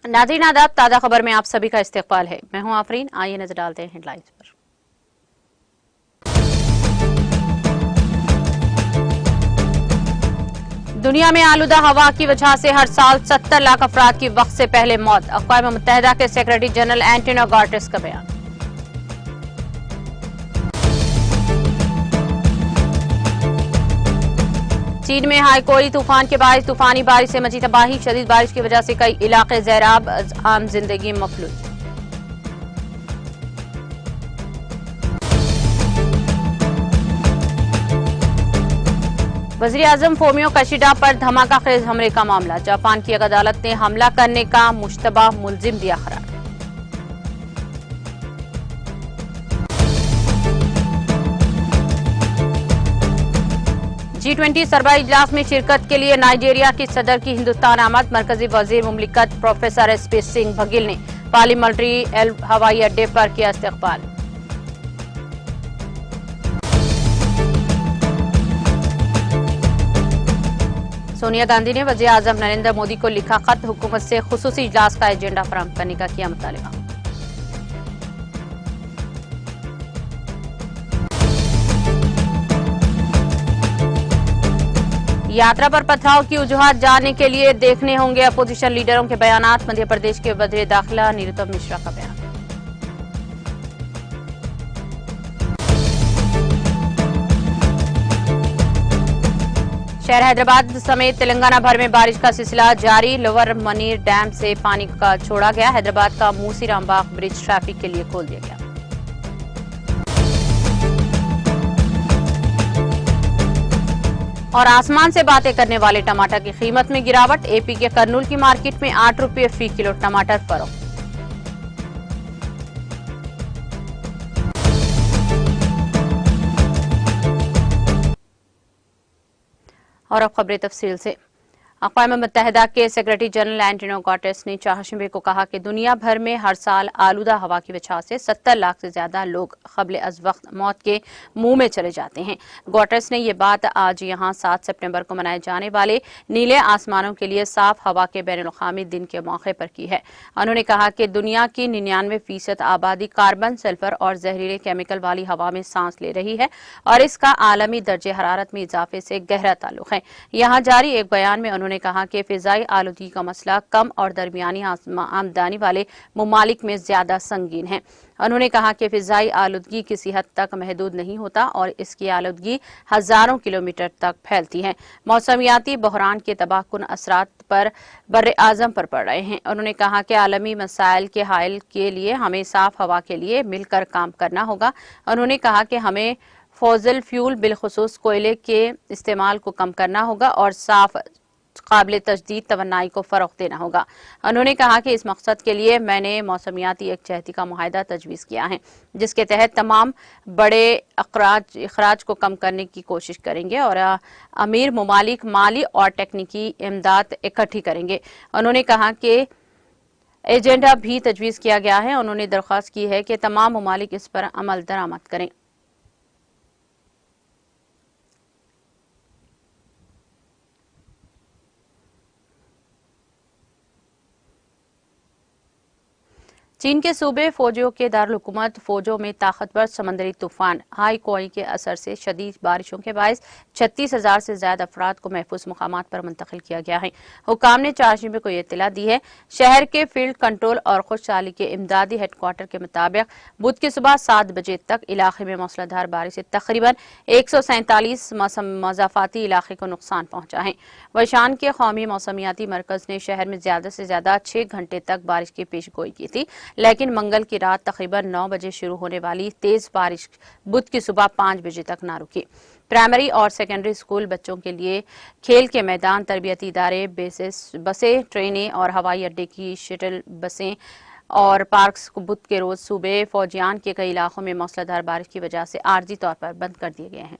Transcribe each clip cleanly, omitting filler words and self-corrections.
नाज़रीन आदाब, ताज़ा खबर में आप सभी का इस्तकबाल है। मैं हूं आफरीन। आइए नजर डालते हैं हेडलाइंस पर। दुनिया में आलूदा हवा की वजह से हर साल 70 लाख अफराद की वक्त से पहले मौत। अक़वाम मुत्तहिदा के सेक्रेटरी जनरल एंटोनियो गुटेरेस का बयान। चीन में हाईकोई तूफान के बारिश तूफानी बारिश से मची तबाही। शदीद बारिश की वजह से कई इलाके ज़ैराब, आम जिंदगी मफलूज। वज़ीर आज़म फोमियो कशिडा पर धमाका खेज हमले का मामला। जापान की एक अदालत ने हमला करने का मुश्तबा मुलजिम दिया करार। G20 सरबराह इजलास में शिरकत के लिए नाइजीरिया की सदर की हिंदुस्तान आमद। मरकजी वजीर मुमलिकत प्रोफेसर SP सिंह बघेल ने पार्लियामेंट्री हवाई अड्डे पर किया इस्तकबाल। सोनिया गांधी ने वज़ीर आज़म नरेंद्र मोदी को लिखा खत। हुकूमत से खुसूसी इजलास का एजेंडा फराहम करने का किया मुतालबा। यात्रा पर पथराव की वजूहात जानने के लिए देखने होंगे अपोजिशन लीडरों के बयानात। मध्य प्रदेश के वज़ीर दाखिला निरुतम मिश्रा का बयान। शहर हैदराबाद समेत तेलंगाना भर में बारिश का सिलसिला जारी। लोअर मनीर डैम से पानी का छोड़ा गया। हैदराबाद का मूसी रामबाग ब्रिज ट्रैफिक के लिए खोल दिया गया। और आसमान से बातें करने वाले टमाटर की कीमत में गिरावट। AP के कर्नूल की मार्केट में 8 रुपये फी किलो टमाटर फरोख्त। और अब खबरें तफसील से। अक़वाम मुत्तहिदा के सेक्रेटरी जनरल एंटोनियो गुटेरेस ने चारशंबे को कहा कि दुनिया भर में हर साल आलूदा हवा की वजह से 70 लाख से ज्यादा लोग क़ब्ल अज़ वक्त मौत के मुंह में चले जाते हैं। गुटेरेस ने ये बात आज यहाँ 7 सितंबर को मनाए जाने वाले नीले आसमानों के लिए साफ हवा के बैनुल-अक़वामी दिन के मौके पर की है। उन्होंने कहा कि दुनिया की 99% आबादी कार्बन, सल्फर और जहरीले केमिकल वाली हवा में सांस ले रही है और इसका आलमी दर्जे हरारत में इजाफे से गहरा ताल्लुक है। यहाँ जारी एक बयान में उन्होंने कहा कि फिजाई आलूदगी का मसला कम और दरमियानी आमदनी वाले ममालिक में ज्यादा संगीन है। उन्होंने कहा कि फिजाई आलूदगी किसी हद तक महदूद नहीं होता और इसकी आलूदगी हजारों किलोमीटर तक फैलती है। मौसमियाती बहरान के तबाहकुन असरात पर बर्रे आजम पर पड़ रहे हैं। उन्होंने कहा कि आलमी मसाइल के हल के लिए हमें साफ हवा के लिए मिलकर काम करना होगा। उन्होंने कहा कि हमें फॉसिल फ्यूल बिलखुसूस कोयले के इस्तेमाल को कम करना होगा और साफ काबिल तजदीद तवन्नाई को फरोग़ देना होगा। उन्होंने कहा कि इस मकसद के लिए मैंने मौसमियाती यकजहती का मुआहदा तजवीज़ किया है, जिसके तहत तमाम बड़े अखराज को कम करने की कोशिश करेंगे और अमीर ममालिक माली और टेक्निकी इमदाद इकट्ठी करेंगे। उन्होंने कहा कि एजेंडा भी तजवीज़ किया गया है। उन्होंने दरख्वास्त की है कि तमाम ममालिक इस पर अमल दरामद करें। चीन के सूबे फौजियों के दारुल-हुकूमत फौजों में ताकतवर समंदरी तूफान हाईकोई के असर से शदीद बारिशों के बायस 36,000 से ज्यादा अफराद को महफूज मकामात पर मुंतकिल किया गया है। हुकाम ने चारशंबे को यह इत्तला दी है। शहर के फील्ड कंट्रोल और खुशहाली के इमदादी हेडक्वार्टर के मुताबिक बुध की सुबह 7 बजे तक इलाके में मूसलाधार बारिश से तकरीबन 147 मज़ाफाती इलाके को नुकसान पहुंचा है। वशान के कौमी मौसमियाती मरकज ने शहर में ज्यादा से ज्यादा 6 घंटे तक बारिश की पेशगोई की थी, लेकिन मंगल की रात तकरीबन 9 बजे शुरू होने वाली तेज बारिश बुध की सुबह 5 बजे तक न रुकी। प्राइमरी और सेकेंडरी स्कूल बच्चों के लिए खेल के मैदान, तरबियती इदारे, बसें, ट्रेनें और हवाई अड्डे की शटल बसें और पार्क्स बुध के रोज सूबे फौजियान के कई इलाकों में मूसलाधार बारिश की वजह से आर्जी तौर पर बंद कर दिए गए हैं।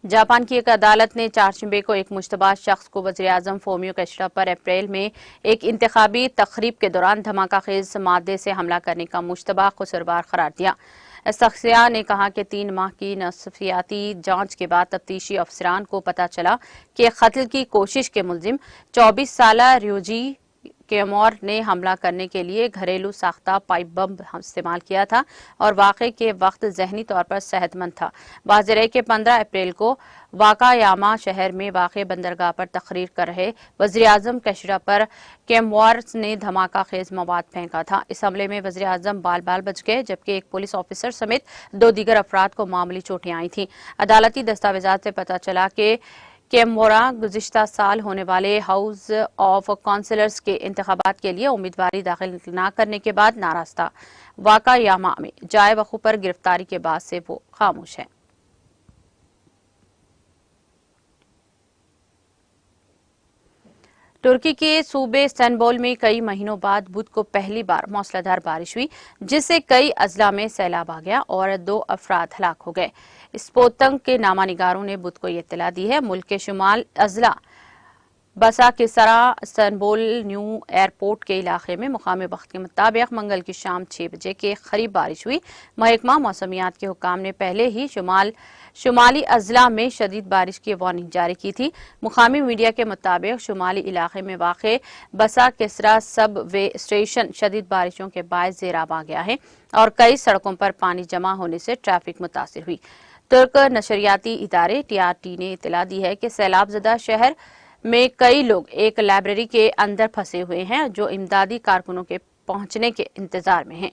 जापान की एक अदालत ने चारशंबे को एक मुश्तबा शख्स को वज़ीर आज़म फोमियो कशिडा पर अप्रैल में एक इंतखाबी तकरीब के दौरान धमाका खेज मादे से हमला करने का मुश्तबा कसूरवार करार दिया। शख्सिया ने कहा कि 3 माह की नफ्सियाती जांच के बाद तफ्तीशी अफसरान को पता चला कि कत्ल की कोशिश के मुलजिम 24 साला रियोजी कैमोर ने हमला करने के लिए घरेलू साख्ता पाइप बम इस्तेमाल किया था और वाक़े के वक्त जहनी तौर पर सेहतमंद था। वाज़ेह है कि 15 अप्रैल को वाकायामा शहर में वाक़ बंदरगाह पर तकरीर कर रहे वज़ीर-ए-आज़म कशरा पर कैमोर ने धमाका खेज मवाद फेंका था। इस हमले में वज़ीर-ए-आज़म बाल बाल बच गए, जबकि एक पुलिस ऑफिसर समेत 2 दीगर अफराद को मामूली चोटें आई थीं। अदालती दस्तावेजात से पता चला कि कैमोरा गुज़िश्ता साल होने वाले हाउस ऑफ काउंसिलर्स के इंतखाबात के लिए उम्मीदवारी दाखिल न करने के बाद नाराज था। वाकायामा में जाए वक़ू पर गिरफ्तारी के बाद से वो खामोश है। तुर्की के सूबे इस्तांबुल में कई महीनों बाद बुध को पहली बार मूसलाधार बारिश हुई, जिससे कई अजला में सैलाब आ गया और 2 अफराद हलाक हो गए। स्पोतंग के नामानिगारों ने बुध को ये इत्तला दी है। मुल्क के शुमाल अजला बसाकिसरा इस्तांबुल न्यू एयरपोर्ट के इलाके में मुकामी वक्त के मुताबिक मंगल की शाम 6 बजे के करीब बारिश हुई। महकमा मौसमियात के हुक्काम ने पहले ही शुमाली अजला में शदीद बारिश की वार्निंग जारी की थी। मुकामी मीडिया के मुताबिक शुमाली इलाके में वाक़े बसाकिसरा सब वे स्टेशन शदीद बारिशों के बायस ज़ेराब आ गया है और कई सड़कों पर पानी जमा होने से ट्रैफिक मुतासिर हुई। तुर्क नशरियाती इदारे TRT ने इत्तला दी है कि सैलाबजदा शहर में कई लोग एक लाइब्रेरी के अंदर फंसे हुए हैं, जो इमदादी कारकुनों के पहुंचने के इंतजार में हैं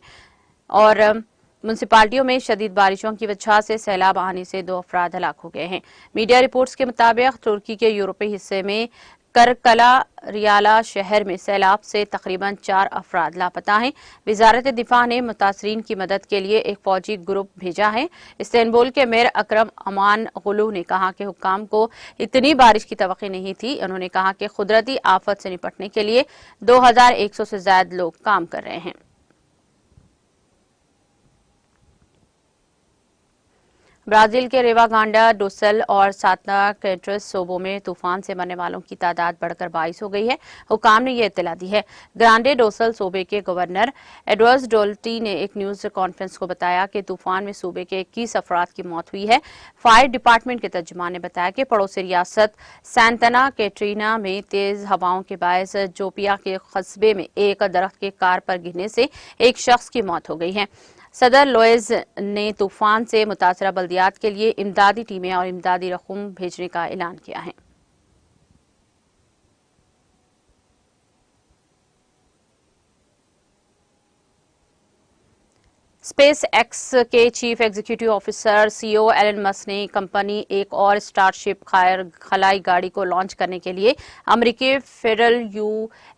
और म्यूनसिपालिटियों में शदीद बारिशों की वजह से सैलाब आने से 2 अफराद हलाक हो गए हैं। मीडिया रिपोर्ट्स के मुताबिक तुर्की के यूरोपीय हिस्से में करकला रियाला शहर में सैलाब से तकरीबन 4 अफराद लापता हैं। वजारत दिफा ने मुतासरीन की मदद के लिए एक फौजी ग्रुप भेजा है। इस्तांबुल के मेयर अकरम अमान गुलू ने कहा कि हुक्काम को इतनी बारिश की तवक्की नहीं थी। उन्होंने कहा कि कुदरती आफत से निपटने के लिए 2100 से ज्यादा लोग काम कर रहे हैं। ब्राजील के रेवागांडा, डोसल और साता कैट्रस सूबों में तूफान से मरने वालों की तादाद बढ़कर 22 हो गई है। हुकाम ने यह इत्तला दी है। ग्रांडे डोसल सूबे के गवर्नर एडवर्ड डोल्टी ने एक न्यूज कॉन्फ्रेंस को बताया कि तूफान में सूबे के 21 अफराद की मौत हुई है। फायर डिपार्टमेंट के तर्जुमान ने बताया कि पड़ोसी रियासत सैंतना कैटरीना में तेज हवाओं के बायस जोपिया के कस्बे में एक दरख्त के कार पर गिरने से एक शख्स की मौत हो गई है। सदर लोइज ने तूफान से मुतासरा बल्दियात के लिए इमदादी टीमें और इमदादी रकूम भेजने का ऐलान किया है। स्पेस एक्स के chief executive officer CEO Elon Musk ने कंपनी एक और स्टारशिप खलाई गाड़ी को लॉन्च करने के लिए अमेरिकी फेडरल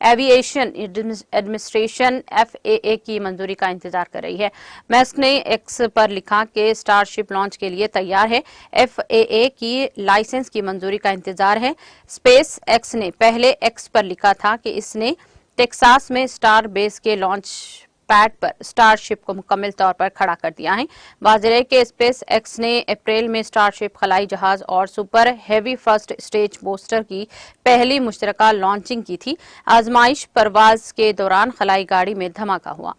एविएशन एडमिनिस्ट्रेशन FAA की मंजूरी का इंतजार कर रही है। मस्क ने एक्स पर लिखा कि स्टारशिप लॉन्च के लिए तैयार है। FAA की लाइसेंस की मंजूरी का इंतजार है। स्पेस एक्स ने पहले एक्स पर लिखा था कि इसने टेक्सास में स्टार बेस के लॉन्च पैड पर स्टारशिप को मुकम्मल तौर पर खड़ा कर दिया है। वाज़ेह है कि स्पेस एक्स ने अप्रैल में स्टारशिप खलाई जहाज और super heavy first stage booster की पहली मुश्तरका लॉन्चिंग की थी। आजमाइश परवाज के दौरान खलाई गाड़ी में धमाका हुआ।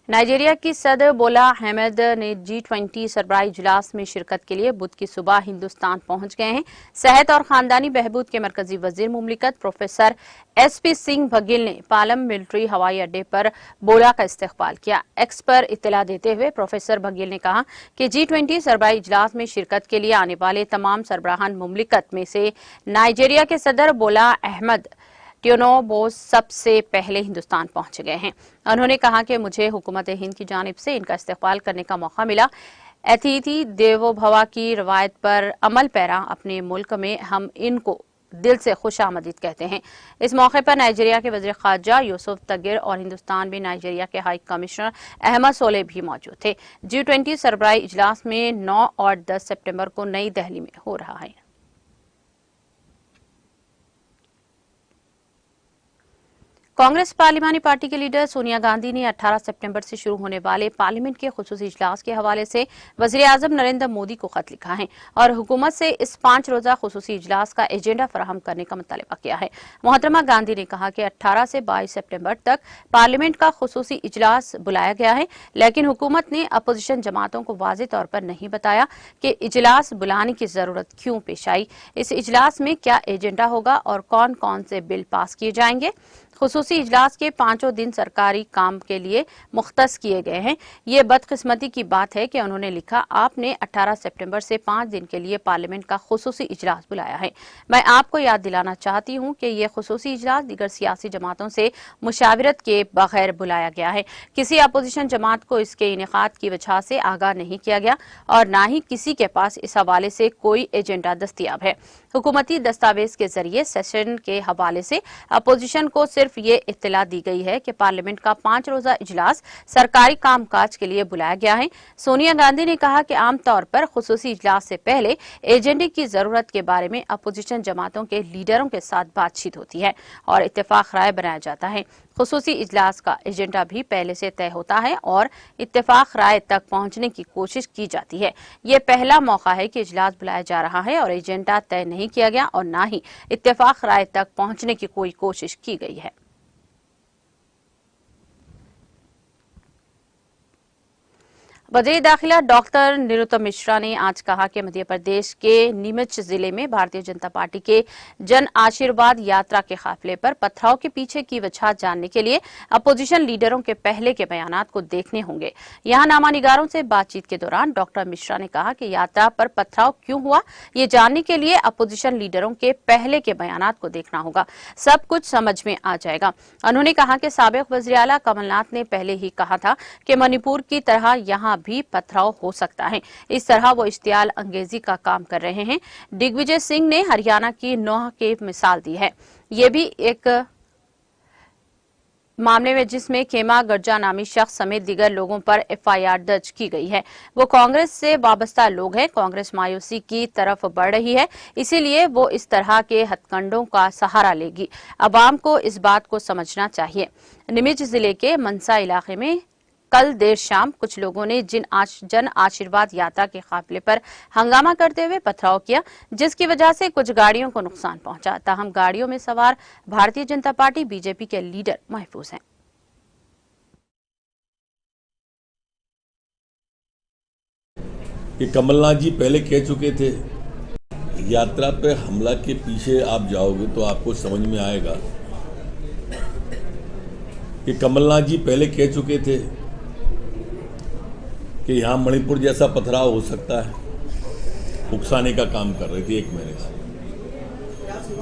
नाइजीरिया की सदर बोला अहमद ने G20 सरबराही इजलास में शिरकत के लिए बुध की सुबह हिंदुस्तान पहुंच गए हैं। सेहत और खानदानी बहबूद के मरकजी वजीर मुमलिकत प्रोफेसर SP सिंह बघेल ने पालम मिलिट्री हवाई अड्डे पर बोला का इस्तकबाल किया। एक्स पर इत्तला देते हुए प्रोफेसर बघेल ने कहा कि G20 सरबराही इजलास में शिरकत के लिए आने वाले तमाम सरबराहान मुमलिकत में से नाइजीरिया के सदर बोला अहमद टियोनोबो सबसे पहले हिंदुस्तान पहुंच गए हैं। उन्होंने कहा कि मुझे हुकूमत हिंद की जानिब से इनका इस्तकबाल करने का मौका मिला। अतिथि देवो भव की रवायत पर अमल पैरा अपने मुल्क में हम इनको दिल से खुशामदीद कहते हैं। इस मौके पर नाइजीरिया के वज़ीर ख़ारजा यूसुफ तगिर और हिंदुस्तान में नाइजीरिया के हाई कमिश्नर अहमद सोले भी मौजूद थे। G20 सरबराही इजलास में 9 और 10 सितंबर को नई दिल्ली में हो रहा है। कांग्रेस पार्लिमानी पार्टी के लीडर सोनिया गांधी ने 18 सितंबर से शुरू होने वाले पार्लियामेंट के खुसूसी इजलास के हवाले से वज़ीर-ए-आज़म नरेंद्र मोदी को खत लिखा है और हुकूमत से इस 5 रोजा खुसूसी इजलास का एजेंडा फराहम करने का मुतालबा किया है। मोहतरमा गांधी ने कहा कि 18 से 22 सितंबर तक पार्लियामेंट का खुसूसी इजलास बुलाया गया है, लेकिन हुकूमत ने अपोजिशन जमातों को वाज़ेह तौर पर नहीं बताया कि इजलास बुलाने की जरूरत क्यों पेश आई, इस इजलास में क्या एजेंडा होगा और कौन कौन से बिल पास किए जाएंगे। खुसूसी इजलास के 5 दिन सरकारी काम के लिए मुख्तस किए गए हैं। ये बदकिस्मती की बात है कि उन्होंने लिखा, आपने 18 सितंबर से 5 दिन के लिए पार्लियामेंट का खुसूसी इजलास बुलाया है। मैं आपको याद दिलाना चाहती हूं कि यह खुसूसी इजलास दीगर सियासी जमातों से मुशावरत के बगैर बुलाया गया है। किसी अपोजिशन जमात को इसके इनेकाद की वजह से आगाह नहीं किया गया और न ही किसी के पास इस हवाले से कोई एजेंडा दस्तयाब है। हुकूमती दस्तावेज के जरिए सेशन के हवाले से अपोजिशन को सिर्फ ये इत्तला दी गई है कि पार्लियामेंट का 5 रोजा इजलास सरकारी कामकाज के लिए बुलाया गया है। सोनिया गांधी ने कहा कि आमतौर पर खुसूसी इजलास से पहले एजेंडे की जरूरत के बारे में अपोजिशन जमातों के लीडरों के साथ बातचीत होती है और इत्तेफाक राय बनाया जाता है। खुसूसी इजलास का एजेंडा भी पहले से तय होता है और इत्तेफाक राय तक पहुंचने की कोशिश की जाती है। ये पहला मौका है कि इजलास बुलाया जा रहा है और एजेंडा तय नहीं किया गया और न ही इत्तेफाक राय तक पहुंचने की कोई कोशिश की गई है। वज़ीर दाखिला डॉक्टर निरुतम मिश्रा ने आज कहा कि मध्य प्रदेश के नीमच जिले में भारतीय जनता पार्टी के जन आशीर्वाद यात्रा के काफिले पर पथराव के पीछे की वजह जानने के लिए अपोजिशन लीडरों के पहले के बयानात को देखने होंगे। यहां नामानिगारों से बातचीत के दौरान डॉक्टर मिश्रा ने कहा कि यात्रा पर पथराव क्यों हुआ, ये जानने के लिए अपोजिशन लीडरों के पहले के बयानात को देखना होगा, सब कुछ समझ में आ जाएगा। उन्होंने कहा कि साबिक वज़ीर आला कमलनाथ ने पहले ही कहा था कि मणिपुर की तरह यहां भी पथराव हो सकता है, इस तरह वो इश्तियाल अंगेजी का काम कर रहे हैं। दिग्विजय सिंह ने हरियाणा की नौह की मिसाल दी है, ये भी एक मामले में जिसमें खेमा गर्जा नामी शख्स समेत दीगर लोगों पर एफआईआर दर्ज की गई है। वो कांग्रेस से वाबस्ता लोग हैं। कांग्रेस मायूसी की तरफ बढ़ रही है, इसीलिए वो इस तरह के हथकंडों का सहारा लेगी। अवाम को इस बात को समझना चाहिए। नीमच जिले के मनसा इलाके में कल देर शाम कुछ लोगों ने जन आशीर्वाद यात्रा के काफिले पर हंगामा करते हुए पथराव किया, जिसकी वजह से कुछ गाड़ियों को नुकसान पहुंचा। ताहम गाड़ियों में सवार भारतीय जनता पार्टी बीजेपी के लीडर महफूज हैं। कि कमलनाथ जी पहले कह चुके थे, यात्रा पे हमला के पीछे आप जाओगे तो आपको समझ में आएगा कि कमलनाथ जी पहले कह चुके थे कि यहाँ मणिपुर जैसा पथराव हो सकता है, उकसाने का काम कर रहे थे 1 महीने से।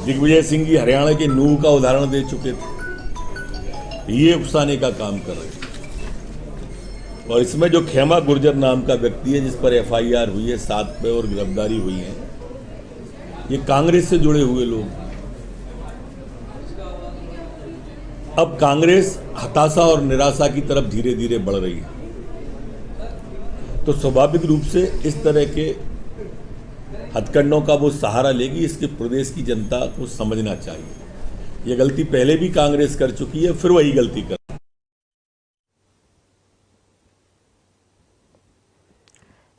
दिग्विजय सिंह जी हरियाणा के नूह का उदाहरण दे चुके थे, ये उकसाने का काम कर रहे थे। और इसमें जो खेमा गुर्जर नाम का व्यक्ति है जिस पर एफआईआर हुई है 7 पे और गिरफ्तारी हुई है, ये कांग्रेस से जुड़े हुए लोग। अब कांग्रेस हताशा और निराशा की तरफ धीरे धीरे बढ़ रही है, तो स्वाभाविक रूप से इस तरह के हथकंडों का वो सहारा लेगी। इसके प्रदेश की जनता को समझना चाहिए, ये गलती पहले भी कांग्रेस कर चुकी है, फिर वही गलती कर।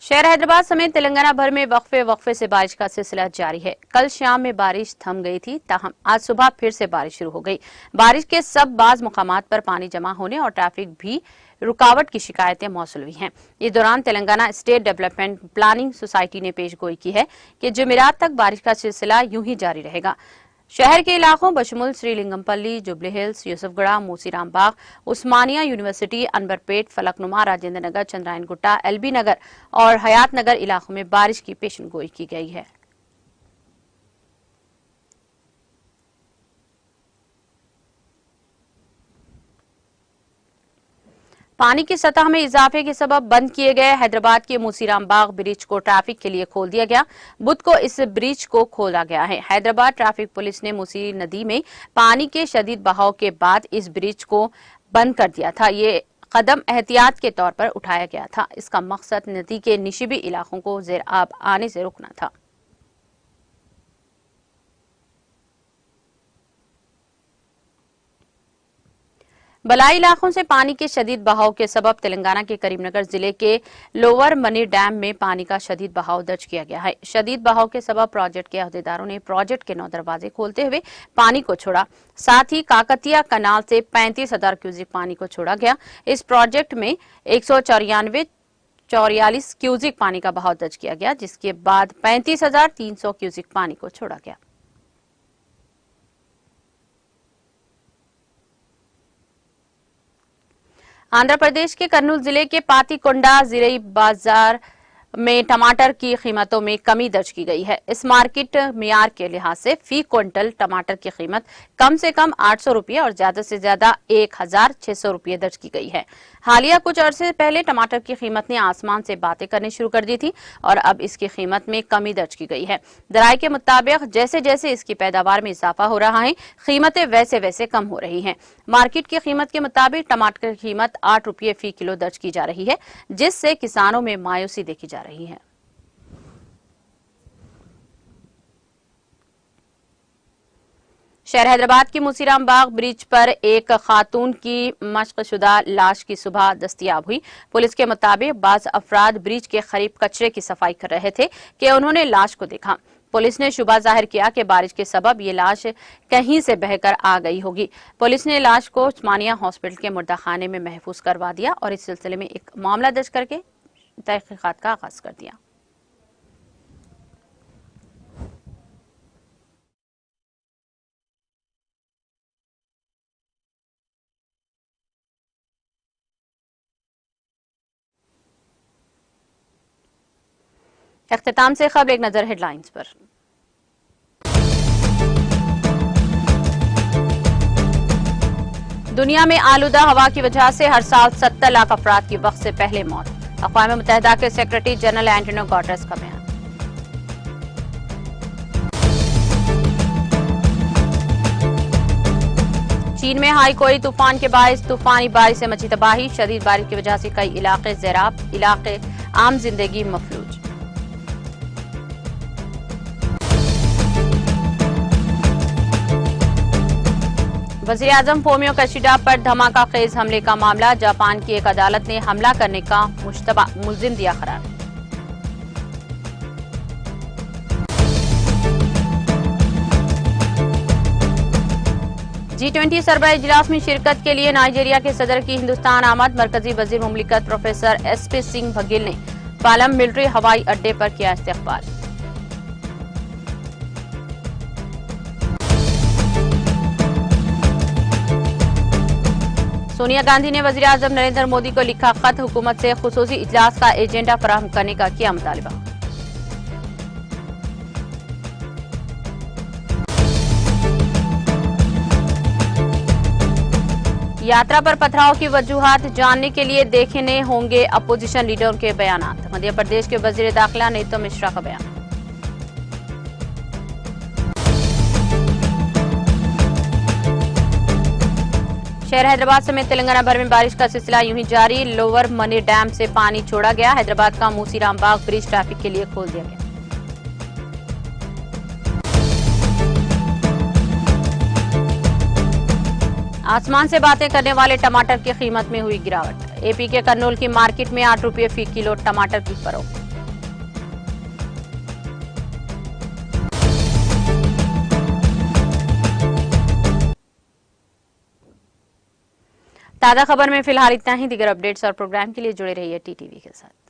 शहर हैदराबाद समेत तेलंगाना भर में वक्फे से बारिश का सिलसिला जारी है। कल शाम में बारिश थम गई थी, ताहम आज सुबह फिर से बारिश शुरू हो गई। बारिश के सब बाज मुकामात पर पानी जमा होने और ट्रैफिक भी रुकावट की शिकायतें मौसूल हुई हैं। इस दौरान Telangana state development planning society ने पेशगोई की है कि जुमेरात तक बारिश का सिलसिला यूं ही जारी रहेगा। शहर के इलाकों बशमुल श्रीलिंगमपल्ली, जुबली हिल्स, यूसुफगढ़ा, मोसीराम बाग, उस्मानिया यूनिवर्सिटी, अनवरपेट, फलकनुमा, राजेंद्र नगर, चंद्रायन गुट्टा, एलबी नगर और हयात नगर इलाकों में बारिश की पेशनगोई की गई है। पानी की सतह में इजाफे के सबब बंद किए गए हैदराबाद के मोसीराम बाग ब्रिज को ट्रैफिक के लिए खोल दिया गया। बुध को इस ब्रिज को खोला गया है। हैदराबाद ट्रैफिक पुलिस ने मूसी नदी में पानी के शदीद बहाव के बाद इस ब्रिज को बंद कर दिया था। ये कदम एहतियात के तौर पर उठाया गया था। इसका मकसद नदी के निशिबी इलाकों को ज़ेर आब आने से रोकना था। बलाई इलाकों से पानी के शदीद बहाव के सबब तेलंगाना के करीमनगर जिले के लोअर मनी डैम में पानी का शदीद बहाव दर्ज किया गया है। शदीद बहाव के सबब प्रोजेक्ट के अहदेदारों ने प्रोजेक्ट के 9 दरवाजे खोलते हुए पानी को छोड़ा। साथ ही काकतिया कनाल से 35,000 क्यूसिक पानी को छोड़ा गया। इस प्रोजेक्ट में 194 क्यूसिक पानी का बहाव दर्ज किया गया, जिसके बाद 35,300 क्यूसिक पानी को छोड़ा गया। आंध्र प्रदेश के कर्नूल जिले के पातीकोंडा जिले बाजार में टमाटर की कीमतों में कमी दर्ज की गई है। इस मार्केट मियार के लिहाज से फी क्विंटल टमाटर की कीमत कम से कम 800 रुपये और ज्यादा से ज्यादा 1,600 रुपये दर्ज की गई है। हालिया कुछ अरसे पहले टमाटर की कीमत ने आसमान से बातें करनी शुरू कर दी थी और अब इसकी कीमत में कमी दर्ज की गई है। दराई के मुताबिक जैसे जैसे इसकी पैदावार में इजाफा हो रहा है, कीमतें वैसे वैसे कम हो रही हैं। मार्केट की कीमत के मुताबिक टमाटर की कीमत 8 रुपये फी किलो दर्ज की जा रही है, जिससे किसानों में मायूसी देखी जा रही है। शहर हैदराबाद की मुसीराम बाग ब्रिज पर एक खातून की मशकशुदा लाश की सुबह दस्तयाब हुई। पुलिस के मुताबिक बाज अफराद ब्रिज के करीब कचरे की सफाई कर रहे थे कि उन्होंने लाश को देखा। पुलिस ने शुबा जाहिर किया कि बारिश के सबब ये लाश कहीं से बहकर आ गई होगी। पुलिस ने लाश को उस्मानिया हॉस्पिटल के मुर्दाखाने में महफूज करवा दिया और इस सिलसिले में एक मामला दर्ज करके तहकीकात का आगाज कर दिया। इख्तिताम से खबर एक नजर हेडलाइंस पर। दुनिया में आलूदा हवा की वजह से हर साल 70 लाख अफराद की वक्त से पहले मौत। अक़वाम मुत्तहिदा के सेक्रेटरी जनरल एंटोनियो गुटेरेस का बयान। चीन में हाईकोई तूफान के बायस तूफानी बारिश से मची तबाही। शदीद बारिश की वजह से कई इलाके ज़ैराब, इलाके आम जिंदगी मफलूज। वज़ीर आज़म फोमियो कशिडा पर धमाका खेज हमले का मामला। जापान की एक अदालत ने हमला करने का मुश्तबा मुल्जिम दिया करार। G20 सरबराह इजलास में शिरकत के लिए नाइजीरिया के सदर की हिंदुस्तान आमद। मरकजी वजीर मुमलिकत प्रोफेसर SP सिंह बघेल ने पालम मिलिट्री हवाई अड्डे पर किया इस्तकबाल। सोनिया गांधी ने वज़ीर आज़म नरेंद्र मोदी को लिखा खत। हुकूमत से खुसूसी इजलास का एजेंडा फराहम करने का किया मुतालबा। यात्रा पर पथराव की वजूहात जानने के लिए देखने होंगे अपोजिशन लीडरों के बयानात। मध्य प्रदेश के वज़ीर दाखिला नीतू मिश्रा का बयान। शहर हैदराबाद समेत तेलंगाना भर में बारिश का सिलसिला यूं ही जारी। लोअर मनी डैम से पानी छोड़ा गया। हैदराबाद का मूसीराम बाग ब्रिज ट्रैफिक के लिए खोल दिया गया। आसमान से बातें करने वाले टमाटर की कीमत में हुई गिरावट। एपी के कर्नूल की मार्केट में 8 रुपये फी किलो टमाटर की फरोख्त। ताज़ा खबर में फिलहाल इतना ही। दीगर अपडेट्स और प्रोग्राम के लिए जुड़े रहिए TTV के साथ।